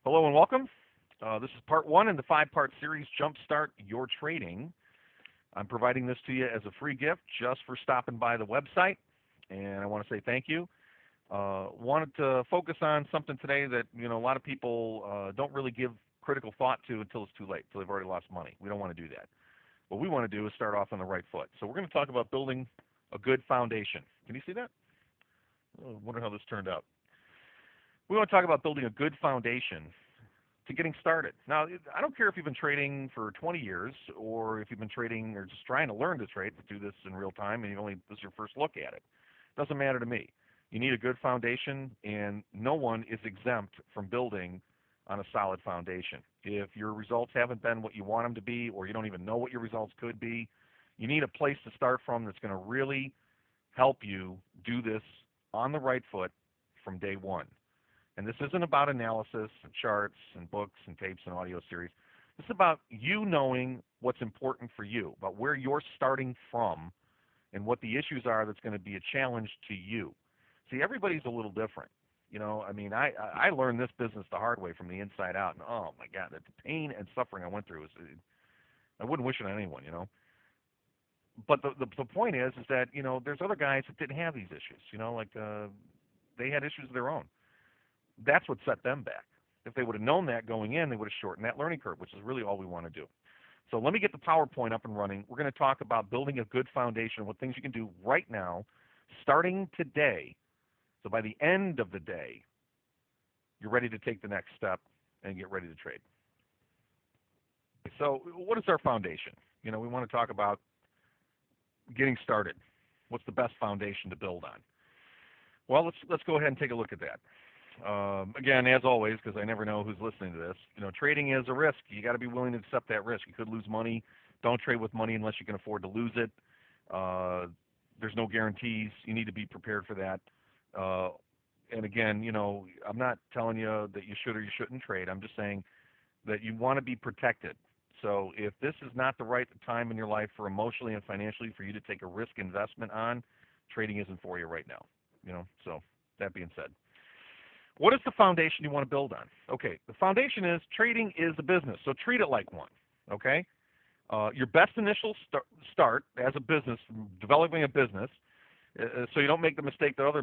Hello and welcome. This is part one in the five-part series, Jumpstart Your Trading. I'm providing this to you as a free gift just for stopping by the website, and I want to say thank you. Wanted to focus on something today that a lot of people don't really give critical thought to until it's too late, until they've already lost money. We don't want to do that. What we want to do is start off on the right foot. So we're going to talk about building a good foundation. Can you see that? I wonder how this turned out. We want to talk about building a good foundation to getting started. Now, I don't care if you've been trading for 20 years or if you've been trading or just trying to learn to trade, to do this in real time, and this is your first look at it. Doesn't matter to me. You need a good foundation, and no one is exempt from building on a solid foundation. If your results haven't been what you want them to be, or you don't even know what your results could be, you need a place to start from that's going to really help you do this on the right foot from day one. And this isn't about analysis and charts and books and tapes and audio series. This is about you knowing what's important for you, about where you're starting from and what the issues are that's going to be a challenge to you. See, everybody's a little different. I learned this business the hard way from the inside out, and oh my God, the pain and suffering I went through I wouldn't wish it on anyone. But the point is that there's other guys that didn't have these issues. They had issues of their own. That's what set them back. If they would have known that going in, they would have shortened that learning curve, which is really all we want to do. So let me get the PowerPoint up and running. We're going to talk about building a good foundation, what things you can do right now, starting today. So by the end of the day, you're ready to take the next step and get ready to trade. So what is our foundation? We want to talk about getting started. What's the best foundation to build on? Well, let's go ahead and take a look at that. Again, as always, because I never know who's listening to this, trading is a risk. You got to be willing to accept that risk. You could lose money. Don't trade with money unless you can afford to lose it. There's no guarantees. You need to be prepared for that. And again, I'm not telling you that you should or you shouldn't trade. I'm just saying that you want to be protected. So if this is not the right time in your life for emotionally and financially for you to take a risk investment on, trading isn't for you right now. So that being said. What is the foundation you want to build on? Okay, the foundation is trading is a business, so treat it like one, okay? Your best initial start as a business, developing a business, so you don't make the mistake that other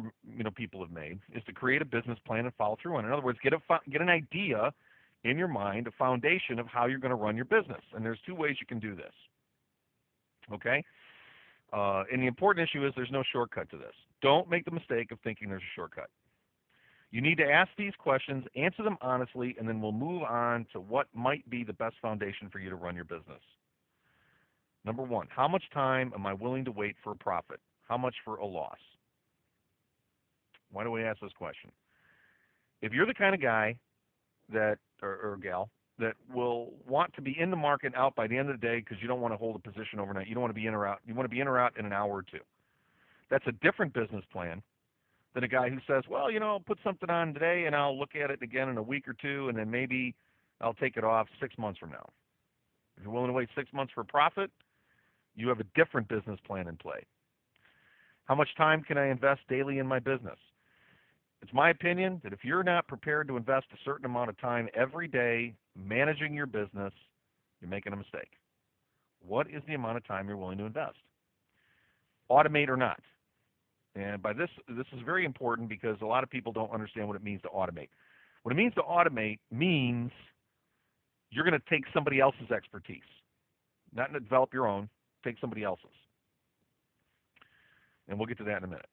people have made, is to create a business plan and follow through on it. In other words, get an idea in your mind, a foundation of how you're going to run your business. And there's two ways you can do this, okay? And the important issue is there's no shortcut to this. Don't make the mistake of thinking there's a shortcut. You need to ask these questions, answer them honestly, and then we'll move on to what might be the best foundation for you to run your business. Number one, how much time am I willing to wait for a profit? How much for a loss? Why do we ask this question? If you're the kind of guy that, or gal, that will want to be in the market and out by the end of the day because you don't want to hold a position overnight, you don't want to be in or out, you want to be in or out in an hour or two. That's a different business plan than a guy who says, well, I'll put something on today and I'll look at it again in a week or two and then maybe I'll take it off 6 months from now. If you're willing to wait 6 months for a profit, you have a different business plan in play. How much time can I invest daily in my business? It's my opinion that if you're not prepared to invest a certain amount of time every day managing your business, you're making a mistake. What is the amount of time you're willing to invest? Automate or not. And by this is very important because a lot of people don't understand what it means to automate. What it means to automate means you're going to take somebody else's expertise, not to develop your own, take somebody else's. And we'll get to that in a minute.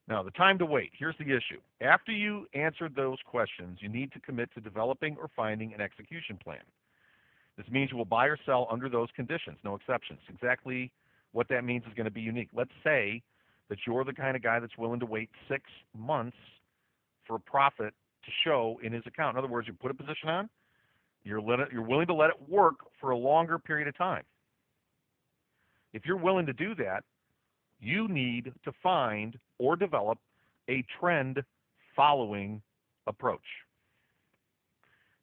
Now, the time to wait. Here's the issue. After you answered those questions, you need to commit to developing or finding an execution plan. This means you will buy or sell under those conditions, no exceptions. Exactly what that means is going to be unique. Let's say that you're the kind of guy that's willing to wait 6 months for a profit to show in his account. In other words, you put a position on, you're willing to let it work for a longer period of time. If you're willing to do that, you need to find or develop a trend following approach.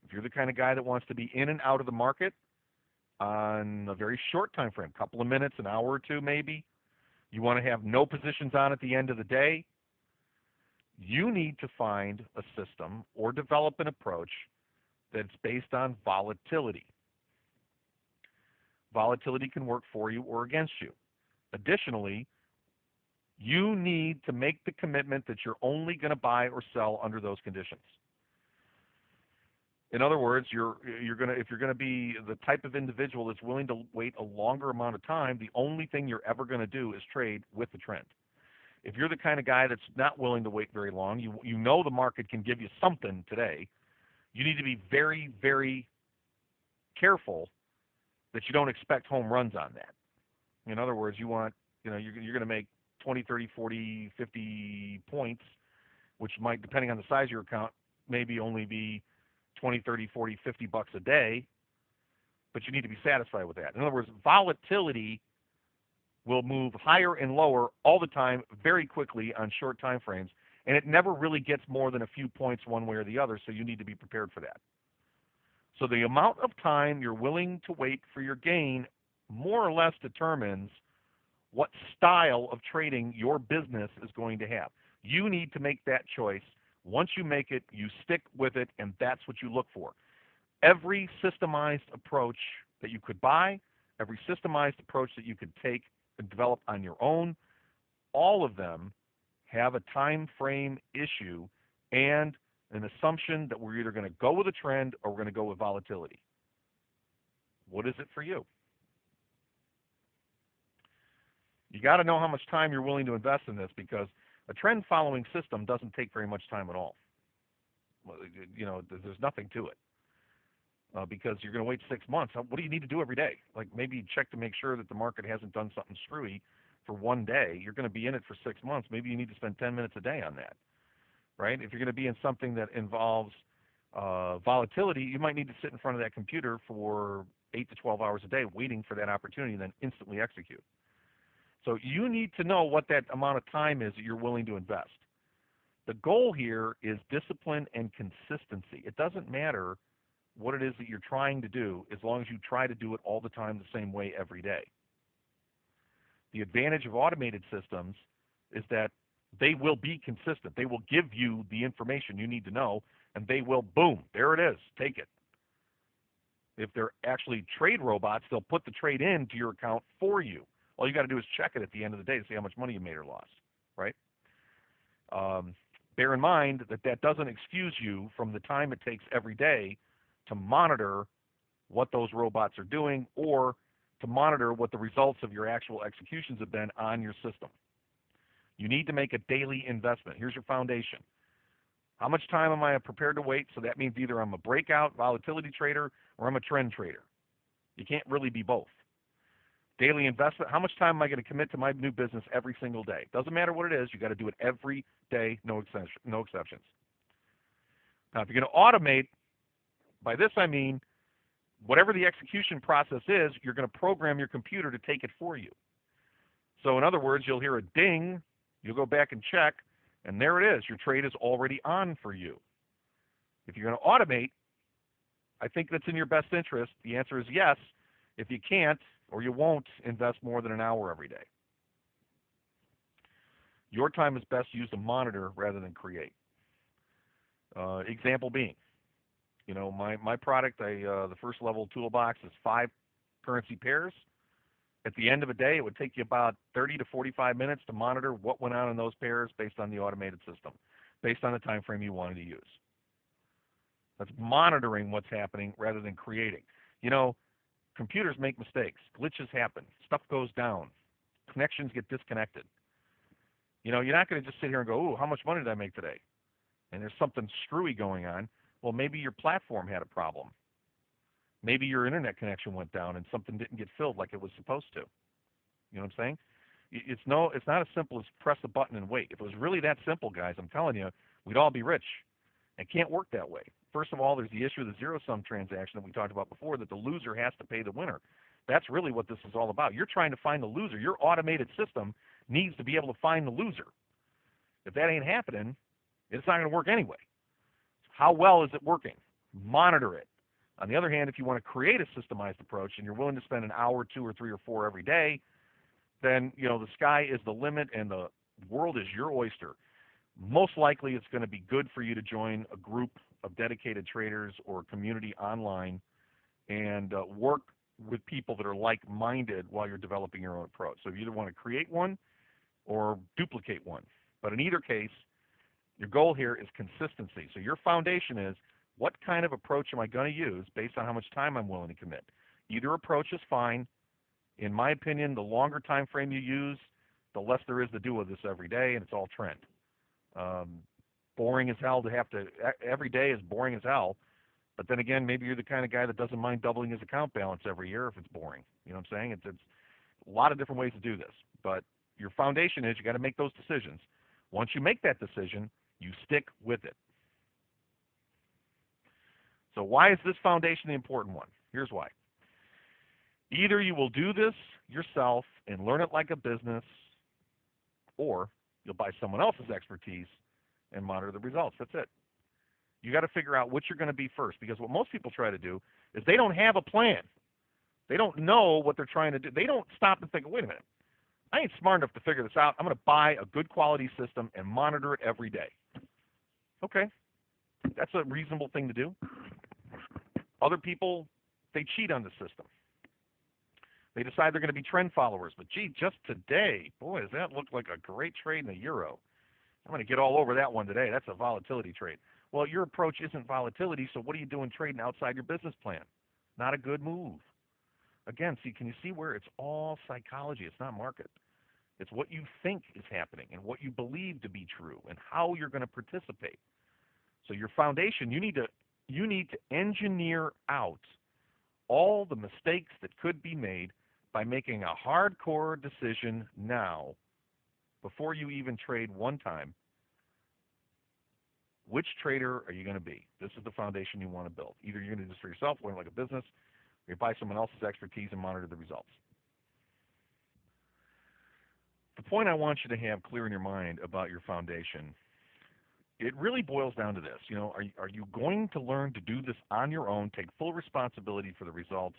If you're the kind of guy that wants to be in and out of the market on a very short time frame, a couple of minutes, an hour or two maybe, you want to have no positions on at the end of the day, You need to find a system or develop an approach that's based on volatility. Volatility can work for you or against you. Additionally, you need to make the commitment that you're only going to buy or sell under those conditions. In other words, if you're going to be the type of individual that's willing to wait a longer amount of time, the only thing you're ever going to do is trade with the trend. If you're the kind of guy that's not willing to wait very long, you know the market can give you something today. You need to be very, very careful that you don't expect home runs on that. In other words, you're going to make 20, 30, 40, 50 points, which might, depending on the size of your account, maybe only be 20, 30, 40, 50 bucks a day, but you need to be satisfied with that. In other words, volatility will move higher and lower all the time very quickly on short time frames, and it never really gets more than a few points one way or the other, so you need to be prepared for that. So the amount of time you're willing to wait for your gain more or less determines what style of trading your business is going to have. You need to make that choice. Once you make it, you stick with it, and that's what you look for. Every systemized approach that you could buy, every systemized approach that you could take and develop on your own, all of them have a time frame issue and an assumption that we're either going to go with a trend or we're going to go with volatility. What is it for you? You got to know how much time you're willing to invest in this, because a trend following system doesn't take very much time at all. There's nothing to it. Because you're going to wait 6 months. What do you need to do every day? Like maybe check to make sure that the market hasn't done something screwy for one day. You're going to be in it for 6 months. Maybe you need to spend 10 minutes a day on that, right? If you're going to be in something that involves volatility, you might need to sit in front of that computer for 8 to 12 hours a day waiting for that opportunity and then instantly execute. So you need to know what that amount of time is that you're willing to invest. The goal here is discipline and consistency. It doesn't matter what it is that you're trying to do, as long as you try to do it all the time the same way every day. The advantage of automated systems is that they will be consistent. They will give you the information you need to know, and they will, boom, there it is, take it. If they're actually trade robots, they'll put the trade into your account for you. All you got to do is check it at the end of the day to see how much money you made or lost, right? Bear in mind that that doesn't excuse you from the time it takes every day to monitor what those robots are doing, or to monitor what the results of your actual executions have been on your system. You need to make a daily investment. Here's your foundation. How much time am I prepared to wait? So that means either I'm a breakout volatility trader or I'm a trend trader. You can't really be both. Daily investment, how much time am I going to commit to my new business every single day? Doesn't matter what it is, you got to do it every day, no exceptions. Now, if you're going to automate, by this I mean whatever the execution process is, you're going to program your computer to take it for you. So in other words, you'll hear a ding, you'll go back and check, and there it is. Your trade is already on for you. If you're going to automate, I think that's in your best interest. The answer is yes. If you can't, or you won't, invest more than an hour every day. Your time is best used to monitor rather than create. Example being, my product, the first level toolbox is 5 currency pairs. At the end of a day, it would take you about 30 to 45 minutes to monitor what went on in those pairs based on the automated system, based on the time frame you wanted to use. That's monitoring what's happening rather than creating. Computers make mistakes. Glitches happen. Stuff goes down. Connections get disconnected. You're not going to just sit here and go, ooh, how much money did I make today? And there's something screwy going on. Well, maybe your platform had a problem. Maybe your internet connection went down and something didn't get filled like it was supposed to. You know what I'm saying? It's not as simple as press a button and wait. If it was really that simple, guys, I'm telling you, we'd all be rich. It can't work that way. First of all, there's the issue of the zero-sum transaction that we talked about before, that the loser has to pay the winner. That's really what this is all about. You're trying to find the loser. Your automated system needs to be able to find the loser. If that ain't happening, it's not going to work anyway. How well is it working? Monitor it. On the other hand, if you want to create a systemized approach and you're willing to spend an hour, 2 or 3 or 4 every day, then the sky is the limit and the world is your oyster. most likely it's going to be good for you to join a group of dedicated traders or a community online and work with people that are like-minded while you're developing your own approach. So you either want to create one or duplicate one. But in either case, your goal here is consistency. So your foundation is, what kind of approach am I going to use based on how much time I'm willing to commit? Either approach is fine. In my opinion, the longer time frame you use, the less there is to do with this every day, and it's all trend. Boring as hell to have to, every day is boring as hell. But then again, maybe you're the kind of guy that doesn't mind doubling his account balance every year if it's boring. You know what I'm saying? It's a lot of different ways to do this. But your foundation is, you got to make those decisions. Once you make that decision, you stick with it. So why is this foundation the important one? Here's why. Either you will do this yourself and learn it like a business, or you'll buy someone else's expertise and monitor the results. That's it. You got to figure out what you're going to be first, because what most people try to do is they don't have a plan. They don't know what they're trying to do. They don't stop and think, wait a minute, I ain't smart enough to figure this out. I'm going to buy a good quality system and monitor it every day. Okay, that's a reasonable thing to do. Other people, they cheat on the system. They decide they're going to be trend followers. But gee, just today, boy, does that look like a great trade in the euro. I'm going to get all over that one today. That's a volatility trade. Well, your approach isn't volatility, so what are you doing trading outside your business plan? Not a good move. Again, see, can you see where it's all psychology? It's not market. It's what you think is happening and what you believe to be true and how you're going to participate. So your foundation, you need to engineer out all the mistakes that could be made by making a hardcore decision now, before you even trade one time. Which trader are you going to be? This is the foundation you want to build. Either you're going to do this for yourself, learn like a business, or you buy someone else's expertise and monitor the results. The point I want you to have clear in your mind about your foundation, it really boils down to this. You know, are you going to learn to do this on your own, take full responsibility for the results,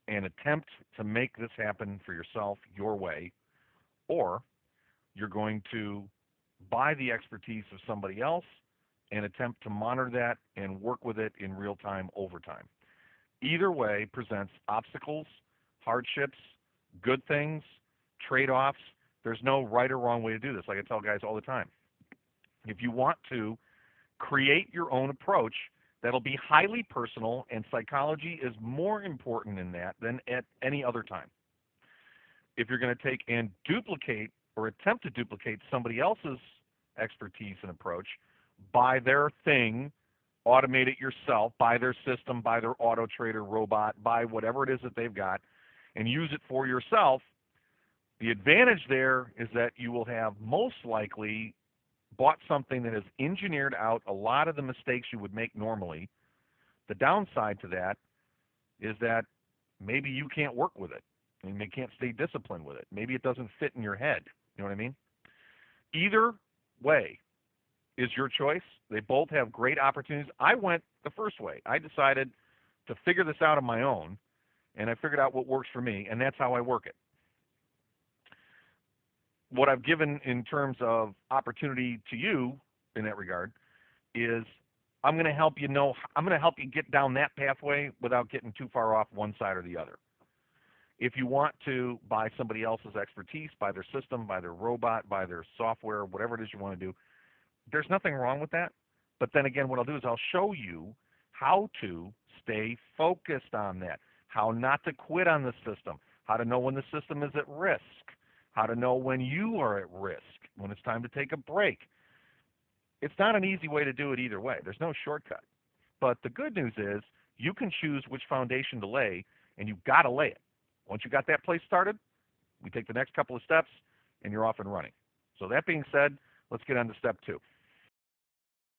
and attempt to make this happen for yourself your way, or you're going to buy the expertise of somebody else and attempt to monitor that and work with it in real time over time? Either way presents obstacles, hardships, good things, trade-offs. There's no right or wrong way to do this. Like I tell guys all the time, if you want to create your own approach, that'll be highly personal, and psychology is more important in that than at any other time. If you're going to take and duplicate or attempt to duplicate somebody else's expertise and approach, buy their thing, automate it yourself, buy their system, buy their auto trader robot, buy whatever it is that they've got, and use it for yourself, the advantage there is that you will have most likely bought something that has engineered out a lot of the mistakes you would make normally. The downside to that is that maybe you can't work with it, and you can't stay disciplined with it. Maybe it doesn't fit in your head. You know what I mean? Either way is your choice. They both have great opportunities. I went the first way. I decided to figure this out on my own, and I figured out what works for me, and that's how I work it. What I've given in terms of opportunity to you in that regard is I'm going to help you get down that pathway without getting too far off one side or the other. If you want to buy somebody else's expertise, buy their system, buy their robot, buy their software, whatever it is you want to do, there's nothing wrong with that. But then again, what I'll do is I'll show you how to stay focused on that, how not to quit on the system, how to know when the system is at risk, how to know when you are at risk, when it's time to take a break. It's not an easy way to do it either way. There's no shortcut. But the good news is you can choose which foundation to lay, and you've got to lay it. Once you got that place started, we take the next couple of steps, and you're off and running. So that being said, let's get on to step 2.